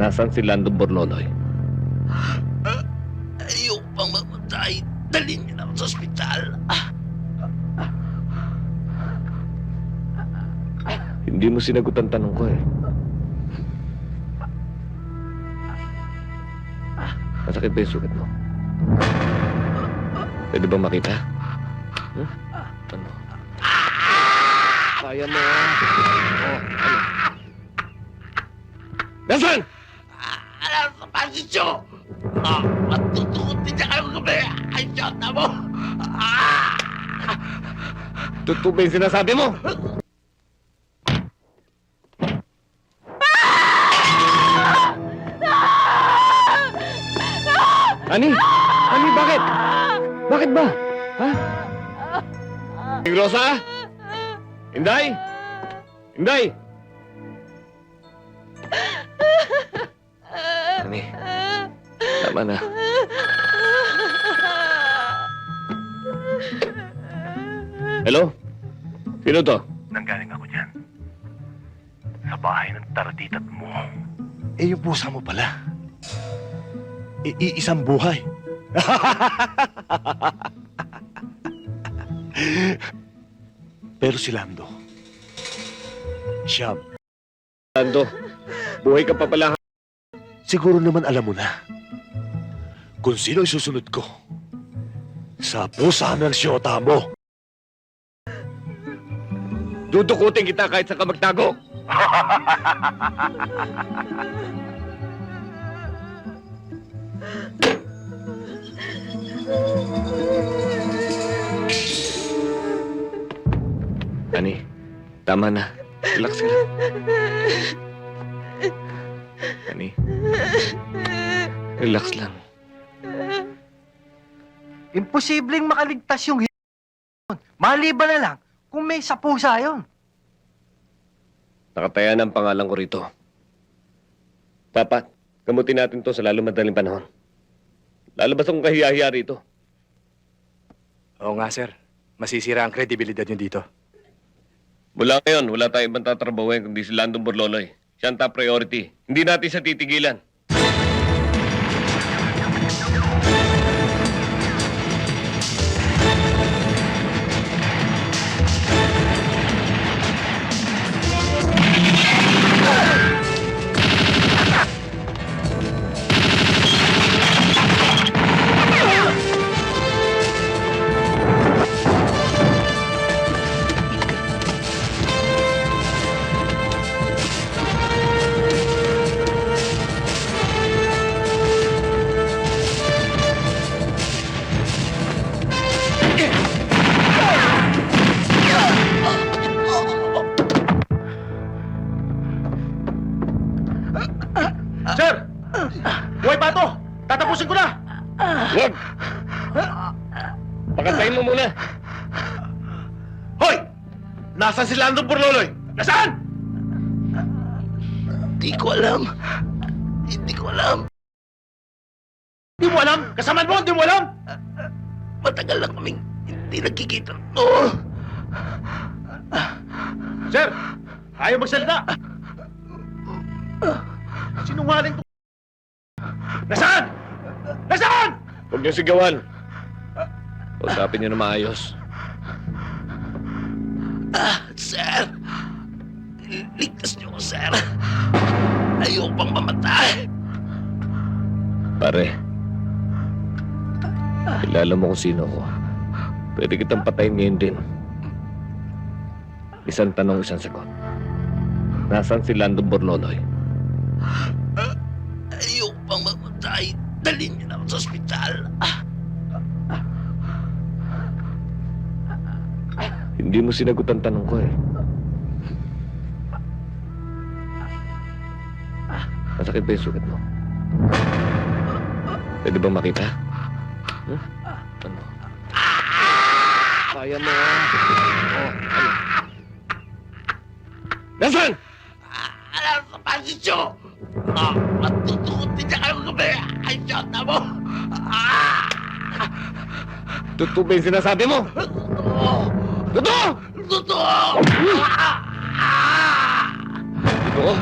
Nasaan si Lando Borloloy? Ayoko pang mamatay. Dalhin niyo na ako sa ospital. Hindi mo sinagot ang tanong ko eh. Masakit ba yung sugat mo? Pwede ba makita? Huh? Ano? Kaya mo. Oh, ano? Nasaan? Alam sa pasisyo! Matutukot din niya kayo gabi! Ay, siyota mo! Totoo ba yung sinasabi mo? Ani? Ani, bakit? Bakit ba? Ha? Rosa? Inday? Inday? Ani, tama na. Hello? Sino to? Nanggaling ako dyan. Sa bahay ng taratitat mo. Eh, yung pusa mo pala. Iisang buhay. Pero si Lando, siya, Lando, buhay ka pa pala. siguro naman alam mo na kung sino isusunod ko sa pusa ng siyota mo. Dudukutin kita kahit sa ka magtago. Ani, tama na. Relax ka lang. Ani, relax lang. Imposibleng makaligtas yung maliban na lang kung may sa pusa yun. Nakataya ng pangalan ko rito. Dapat, gamutin natin to sa lalo madaling panahon. Lalabas akong kahiya-hiya rito. Oo nga, sir. Masisira ang kredibilidad niyo dito. Mula ngayon, wala tayong ibang tatrabahuin kundi si Lando Borloloy. Siya ang top priority. Hindi natin siya titigilan. Sir! Buhay pa to! Tatapusin ko na! Huwag! Pakantayin mo muna. Hoy! Nasaan si Lando Borloloy? Nasaan? Hindi ko alam. Hindi ko alam. Di mo alam? Kasamaan mo, di mo alam? Matagal na kaming hindi nagkikita. Oh! Sir! Ayaw magsalita! Sinungaling to. Nasaan? Nasaan? Huwag niyo sigawan. Usapin niyo na maayos. Sir! Ligtas niyo ko, sir. Ayoko pang mamatay. Pare, kilala mo kung sino ko. Pwede kitang patayin ngayon din. Isang tanong, isang sagot. Nasaan si Lando Borloloy? Ayoko pang mamatay. Dalhin niyo na ako sa ospital. Hindi mo sinagot ang tanong ko eh. Masakit ba yung sugat mo? Pwede ba makita? Huh? Ano? Kaya mo. Oh, ano? Nasaan? Alam sa pasisyo! Matutukot din niya kayo gabi! Ay, siyota mo! Totoo ba yung sinasabi mo? Totoo! Totoo! Totoo?